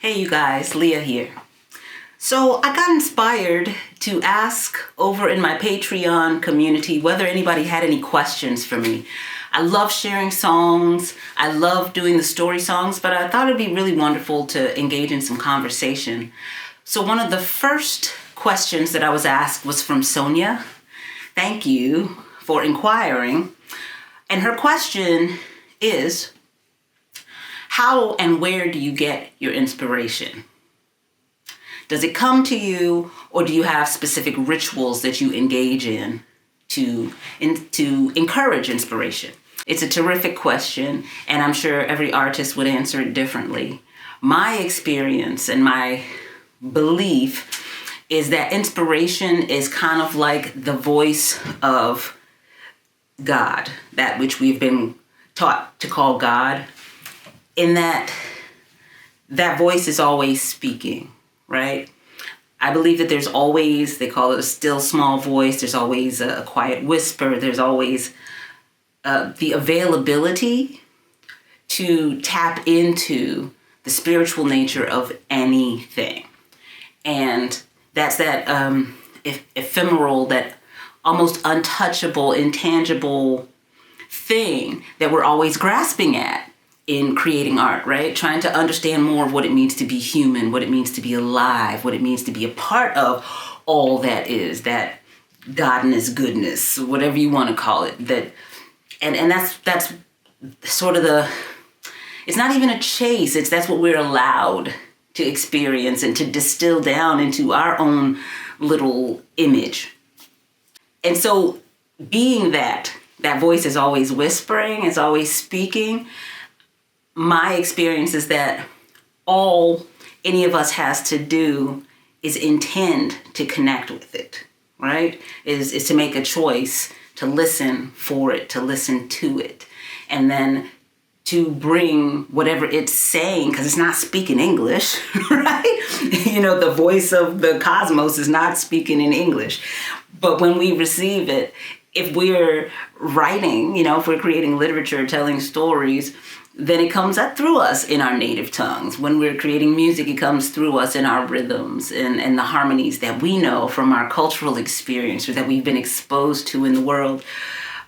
Hey you guys, Leah here. So I got inspired to ask over in my Patreon community whether anybody had any questions for me. I love sharing songs. I love doing the story songs, but I thought it'd be really wonderful to engage in some conversation. So one of the first questions that I was asked was from Sonja. Thank you for inquiring. And her question is, how and where do you get your inspiration? Does it come to you, or do you have specific rituals that you engage in to encourage inspiration? It's a terrific question, and I'm sure every artist would answer it differently. My experience and my belief is that inspiration is kind of like the voice of God, that which we've been taught to call God, in that voice is always speaking, right? I believe that there's always, they call it a still small voice, there's always a quiet whisper, there's always the availability to tap into the spiritual nature of anything. And that's that ephemeral, that almost untouchable, intangible thing that we're always grasping at in creating art, right? Trying to understand more of what it means to be human, what it means to be alive, what it means to be a part of all that is, that godness, goodness, whatever you want to call it. That, and that's sort of it's not even a chase, that's what we're allowed to experience and to distill down into our own little image. And so being that voice is always whispering, is always speaking, my experience is that all any of us has to do is intend to connect with it, right? Is to make a choice to listen for it, to listen to it, and then to bring whatever it's saying, because it's not speaking English, right? You know, the voice of the cosmos is not speaking in English. But when we receive it, if we're writing, if we're creating literature, telling stories, then it comes up through us in our native tongues. When we're creating music, it comes through us in our rhythms and the harmonies that we know from our cultural experience or that we've been exposed to in the world.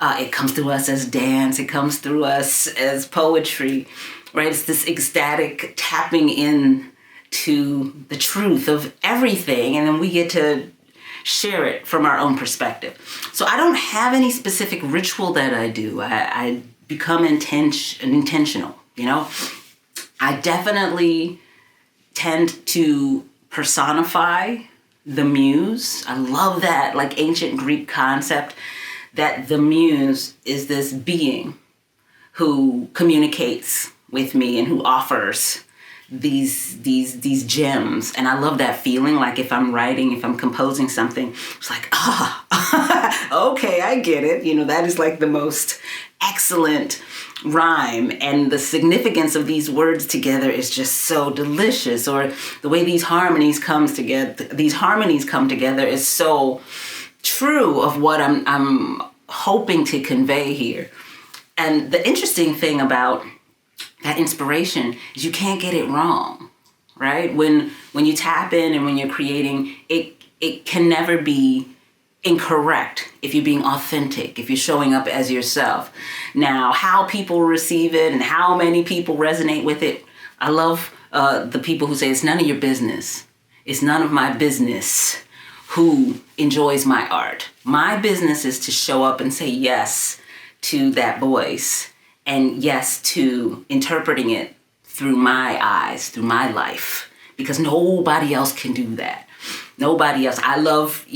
It comes through us as dance. It comes through us as poetry, right? It's this ecstatic tapping in to the truth of everything, and then we get to share it from our own perspective. So I don't have any specific ritual that I do. I become intentional, I definitely tend to personify the muse. I love that, like ancient Greek concept that the muse is this being who communicates with me and who offers these gems. And I love that feeling, like if I'm writing, if I'm composing something, it's like, okay, I get it. That is like the most excellent rhyme, and the significance of these words together is just so delicious. Or the way these harmonies come together is so true of what I'm hoping to convey here. And the interesting thing about that inspiration is you can't get it wrong, right? When you tap in and when you're creating, it can never be incorrect if you're being authentic, if you're showing up as yourself. Now, how people receive it and how many people resonate with it, I love the people who say it's none of your business. It's none of my business who enjoys my art. My business is to show up and say yes to that voice, and yes to interpreting it through my eyes, through my life, because nobody else can do that. Nobody else. I love,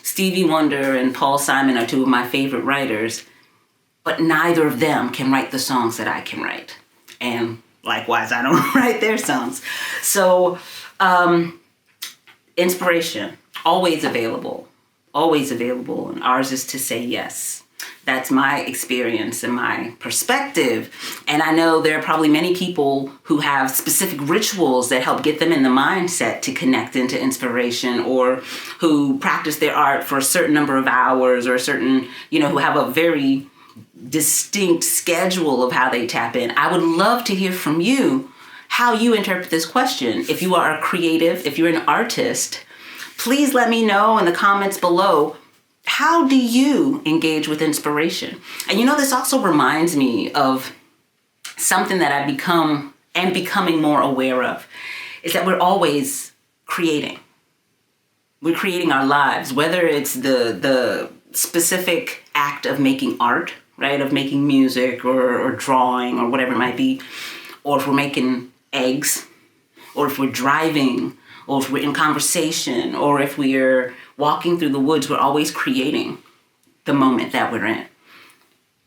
Stevie Wonder and Paul Simon are two of my favorite writers, but neither of them can write the songs that I can write. And likewise, I don't write their songs. So inspiration, always available, and ours is to say yes. That's my experience and my perspective. And I know there are probably many people who have specific rituals that help get them in the mindset to connect into inspiration, or who practice their art for a certain number of hours, or a certain, who have a very distinct schedule of how they tap in. I would love to hear from you how you interpret this question. If you are a creative, if you're an artist, please let me know in the comments below, how do you engage with inspiration? And this also reminds me of something that I've becoming more aware of, is that we're always creating. We're creating our lives, whether it's the specific act of making art, right, of making music or drawing or whatever it might be, or if we're making eggs, or if we're driving, or if we're in conversation, or if we're walking through the woods, we're always creating the moment that we're in.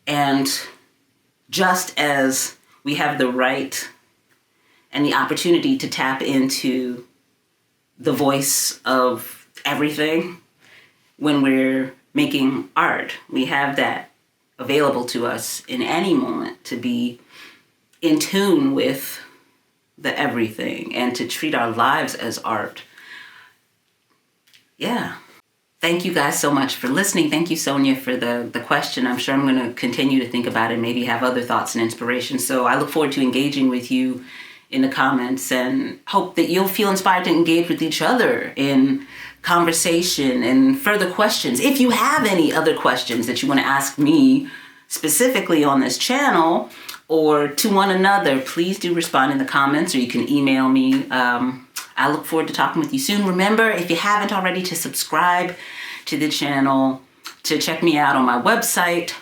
And just as we have the right and the opportunity to tap into the voice of everything when we're making art, we have that available to us in any moment to be in tune with the everything and to treat our lives as art. Yeah. Thank you guys so much for listening. Thank you, Sonja, for the question. I'm sure I'm going to continue to think about it, maybe have other thoughts and inspiration. So I look forward to engaging with you in the comments and hope that you'll feel inspired to engage with each other in conversation and further questions. If you have any other questions that you want to ask me specifically on this channel or to one another, please do respond in the comments, or you can email me. I look forward to talking with you soon. Remember, if you haven't already, to subscribe to the channel, to check me out on my website.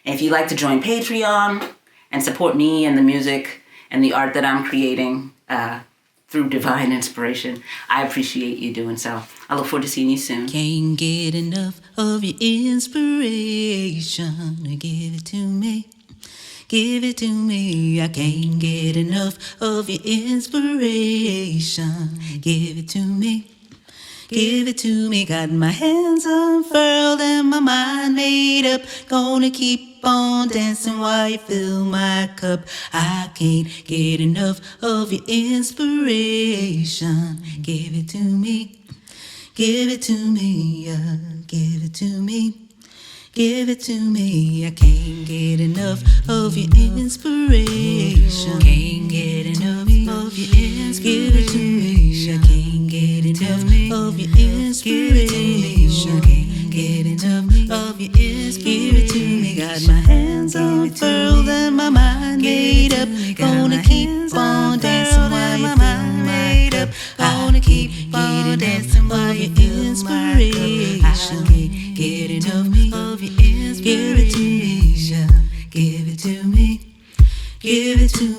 And if you'd like to join Patreon and support me and the music and the art that I'm creating through divine inspiration, I appreciate you doing so. I look forward to seeing you soon. Can't get enough of your inspiration. Give it to me. Give it to me. I can't get enough of your inspiration. Give it to me. Give it to me. Got my hands unfurled and my mind made up. Gonna keep on dancing while you fill my cup. I can't get enough of your inspiration. Give it to me. Give it to me. Give it to me. Give it to me. I can't get enough of your inspiration. Can't get enough of your inspiration. Give it to me. I can't get enough of your inspiration. Can't get enough of your inspiration. Give it to me. Got my hands unfurled and my mind made up. Gonna keep on dancing while you fill my cup. Gonna keep on dancing while you inspiration. I can't get enough of your inspiration. Give it to me. Give it to me.